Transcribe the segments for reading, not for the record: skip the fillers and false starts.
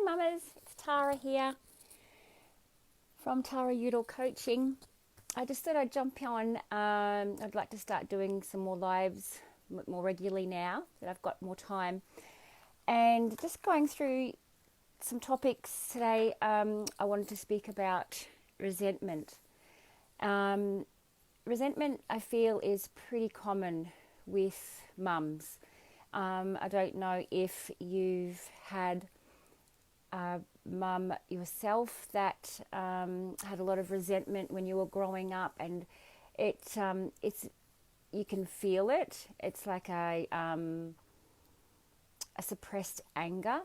mamas, it's Tara here from Tara Udall Coaching. I just thought I'd jump on. I'd like to start doing some more lives more regularly now that I've got more time. And just going through some topics today, I wanted to speak about resentment. Resentment, I feel, is pretty common with mums. I don't know if you've had a mum yourself that had a lot of resentment when you were growing up, and it's you can feel it. It's like a suppressed anger.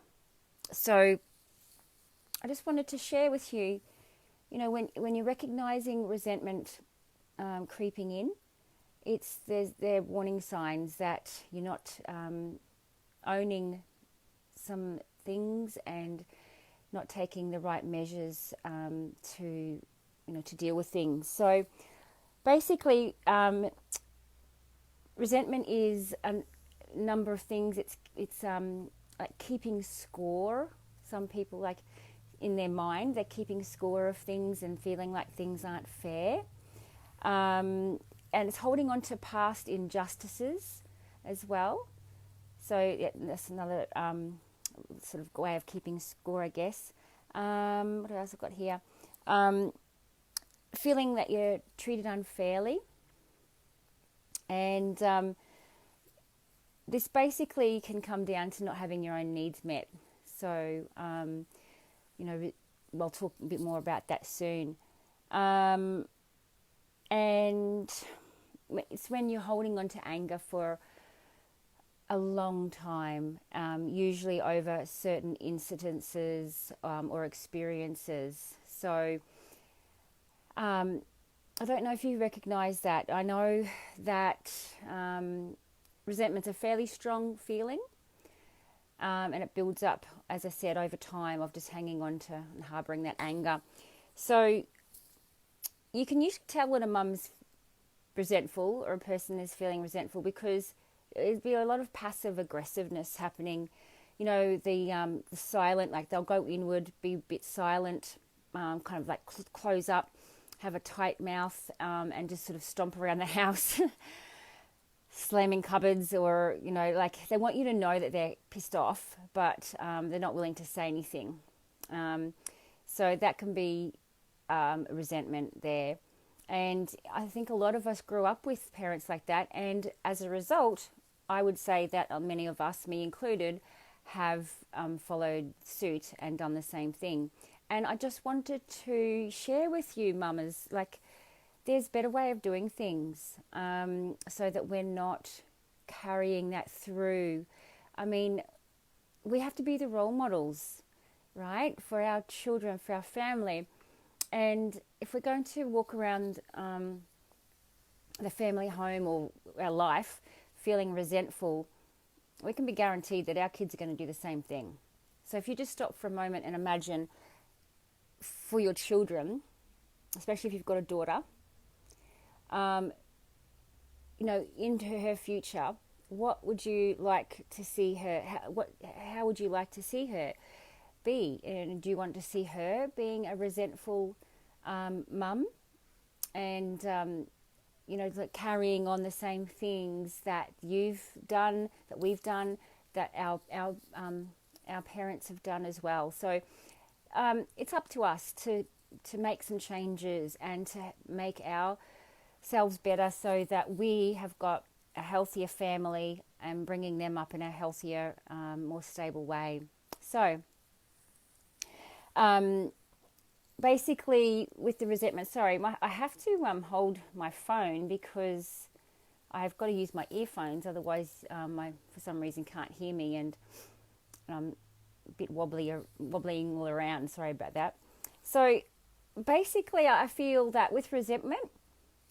So I just wanted to share with you, when you're recognizing resentment creeping in, there are warning signs that you're not owning some things and not taking the right measures to deal with things. So basically, resentment is a number of things. It's like keeping score. Some people, like, in their mind, they're keeping score of things and feeling like things aren't fair. And it's holding on to past injustices as well. So that's another sort of way of keeping score, I guess. What else I've got here? Feeling that you're treated unfairly. And this basically can come down to not having your own needs met. So, we'll talk a bit more about that soon. And it's when you're holding on to anger for a long time, usually over certain incidences or experiences. So I don't know if you recognize that. I know that resentment's a fairly strong feeling, and it builds up, as I said, over time of just hanging on to and harboring that anger. So you can usually tell when a mum's resentful or a person is feeling resentful because there'd be a lot of passive aggressiveness happening. The silent, like they'll go inward, be a bit silent, kind of like close up, have a tight mouth, and just sort of stomp around the house, slamming cupboards, or, like they want you to know that they're pissed off, but they're not willing to say anything. So that can be resentment there. And I think a lot of us grew up with parents like that. And as a result, I would say that many of us, me included, have followed suit and done the same thing. And I just wanted to share with you, mamas, like, there's a better way of doing things, so that we're not carrying that through. I mean, we have to be the role models, right, for our children, for our family. And if we're going to walk around the family home or our life feeling resentful, we can be guaranteed that our kids are going to do the same thing. So if you just stop for a moment and imagine for your children, especially if you've got a daughter, into her future, what would you like to see her? How would you like to see her be? And do you want to see her being a resentful mum, and like carrying on the same things that you've done, that we've done, that our parents have done as well? So it's up to us to make some changes and to make ourselves better, so that we have got a healthier family and bringing them up in a healthier, more stable way. So basically, with the resentment, I have to hold my phone because I've got to use my earphones, otherwise I, for some reason, can't hear me, and I'm a bit wobbling all around. Sorry about that. So basically, I feel that with resentment,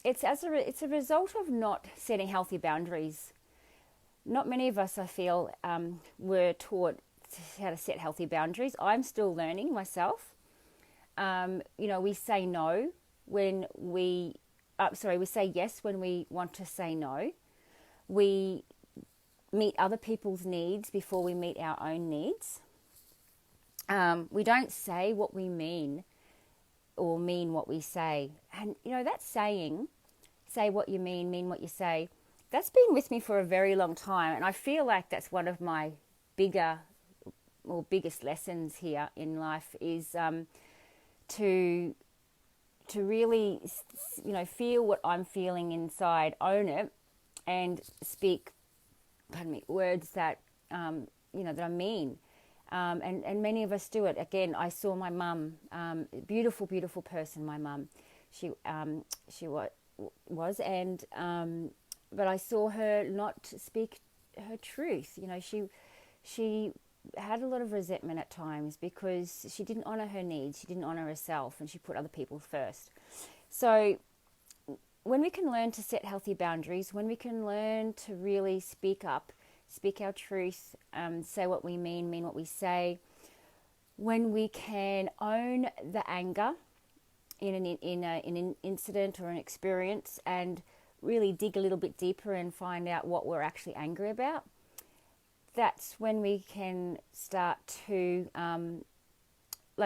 it's a result of not setting healthy boundaries. Not many of us, I feel, were taught how to set healthy boundaries. I'm still learning myself. We say no when we say yes when we want to say no. We meet other people's needs before we meet our own needs. We don't say what we mean or mean what we say. And, that saying, say what you mean what you say, that's been with me for a very long time. And I feel like that's one of my biggest lessons here in life is to really, feel what I'm feeling inside, own it, and speak, words that, that I mean. And many of us do it. Again, I saw my mum, beautiful, beautiful person, my mum. She was, and but I saw her not speak her truth. She had a lot of resentment at times because she didn't honor her needs, she didn't honor herself, and she put other people first. So when we can learn to set healthy boundaries, when we can learn to really speak up, speak our truth, say what we mean what we say, when we can own the anger in an incident or an experience and really dig a little bit deeper and find out what we're actually angry about, that's when we can start to,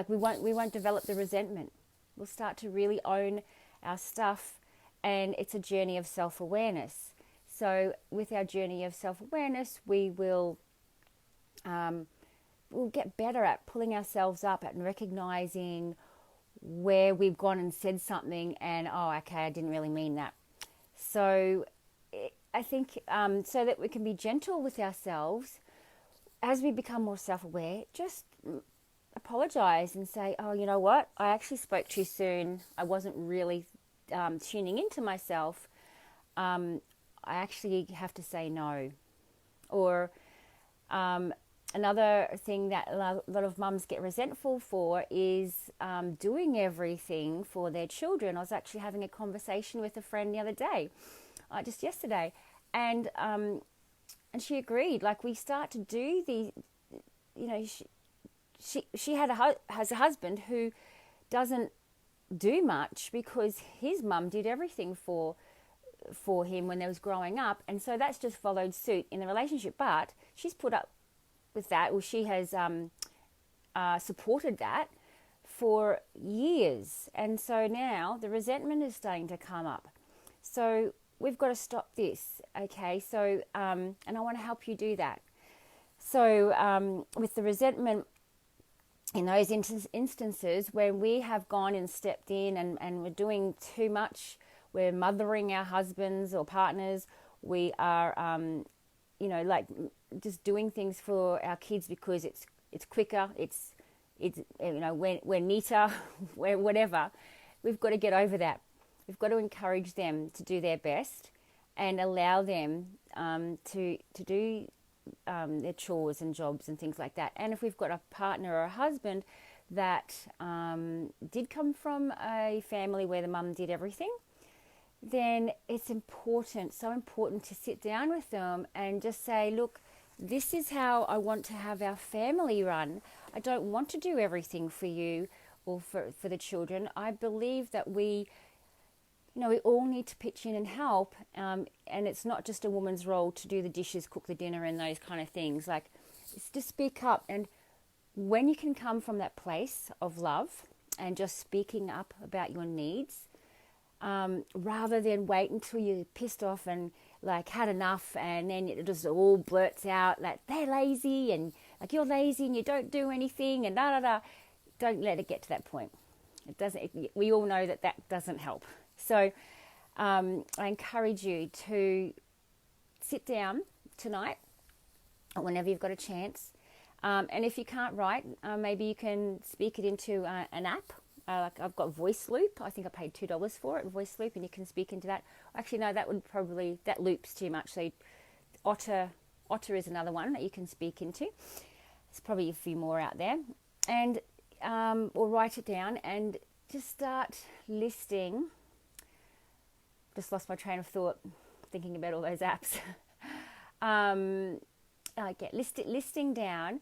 we won't develop the resentment. We'll start to really own our stuff, and it's a journey of self-awareness. So with our journey of self-awareness, we'll get better at pulling ourselves up and recognizing where we've gone and said something and, I didn't really mean that. So I think so that we can be gentle with ourselves as we become more self-aware, just apologize and say, you know what? I actually spoke too soon. I wasn't really tuning into myself. I actually have to say no. Or another thing that a lot of mums get resentful for is doing everything for their children. I was actually having a conversation with a friend the other day, just yesterday, and she agreed. Like, we start to do the, she has a husband who doesn't do much because his mum did everything for him when they was growing up, and so that's just followed suit in the relationship. But she's put up with that, or she has supported that for years, and so now the resentment is starting to come up. So we've got to stop this, okay? So and I want to help you do that. So with the resentment, in those instances where we have gone and stepped in and we're doing too much, we're mothering our husbands or partners, we are just doing things for our kids because it's quicker, it's we're neater, we're whatever. We've got to get over that. We've got to encourage them to do their best and allow them to do their chores and jobs and things like that. And if we've got a partner or a husband that did come from a family where the mum did everything, then it's so important to sit down with them and just say, look, this is how I want to have our family run. I don't want to do everything for you or for the children. I believe that we all need to pitch in and help. And it's not just a woman's role to do the dishes, cook the dinner and those kind of things. Like, it's to speak up. And when you can come from that place of love and just speaking up about your needs, rather than wait until you're pissed off and like had enough, and then it just all blurts out like they're lazy and like you're lazy and you don't do anything and da da da. Don't let it get to that point. It doesn't. We all know that doesn't help. So I encourage you to sit down tonight or whenever you've got a chance. And if you can't write, maybe you can speak it into an app. Like, I've got Voice Loop. I think I paid $2 for it, Voice Loop, and you can speak into that. Actually, no, that loops too much. So Otter is another one that you can speak into. There's probably a few more out there. And or write it down and just start listing. Just lost my train of thought thinking about all those apps. Listing down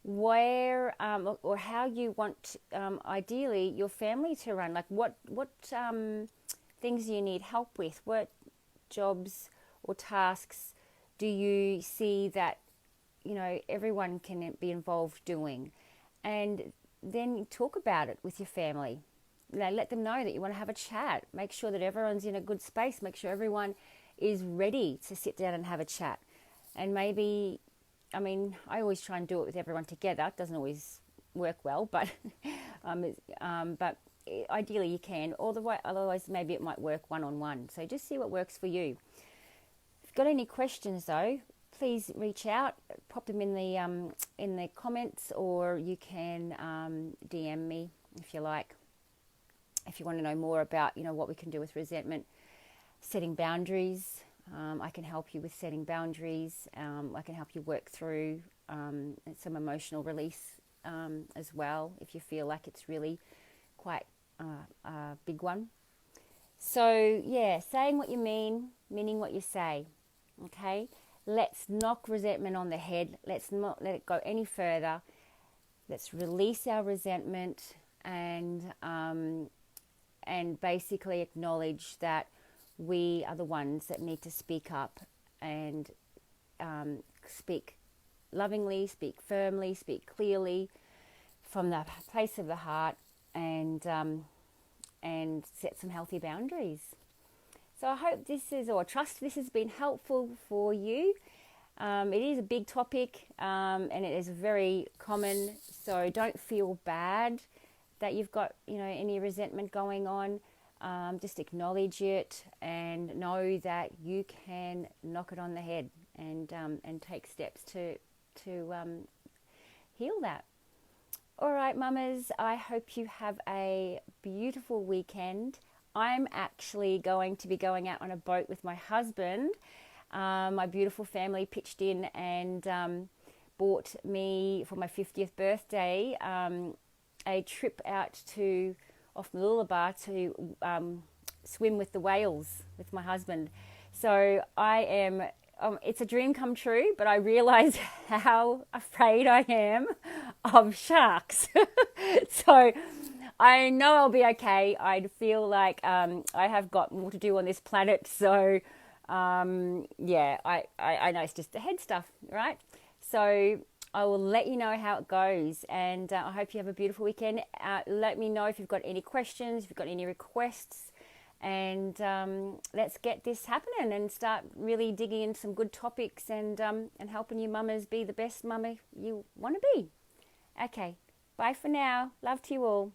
where or how you want ideally your family to run. Like, what things you need help with, what jobs or tasks do you see that everyone can be involved doing, and then talk about it with your family. Let them know that you want to have a chat. Make sure that everyone's in a good space. Make sure everyone is ready to sit down and have a chat. And maybe, I always try and do it with everyone together. It doesn't always work well, but but ideally you can. Otherwise, maybe it might work one-on-one. So just see what works for you. If you've got any questions, though, please reach out, pop them in the comments, or you can DM me if you like. If you want to know more about what we can do with resentment, setting boundaries, I can help you with setting boundaries. I can help you work through some emotional release as well if you feel like it's really quite a big one. So yeah, saying what you mean, meaning what you say. Okay, let's knock resentment on the head. Let's not let it go any further. Let's release our resentment and basically acknowledge that we are the ones that need to speak up and speak lovingly, speak firmly, speak clearly from the place of the heart, and set some healthy boundaries. So I hope trust this has been helpful for you. It is a big topic and it is very common, so don't feel bad that you've got any resentment going on. Just acknowledge it and know that you can knock it on the head and take steps to heal that. All right, mamas, I hope you have a beautiful weekend. I'm actually going to be going out on a boat with my husband. My beautiful family pitched in and bought me for my 50th birthday a trip out off Mooloolaba to swim with the whales with my husband. So I am, it's a dream come true, but I realize how afraid I am of sharks. So I know I'll be okay. I feel like I have got more to do on this planet. So I know it's just the head stuff, right? So I will let you know how it goes, and I hope you have a beautiful weekend. Let me know if you've got any questions, if you've got any requests, and let's get this happening and start really digging into some good topics and helping you mamas be the best mama you want to be. Okay, bye for now. Love to you all.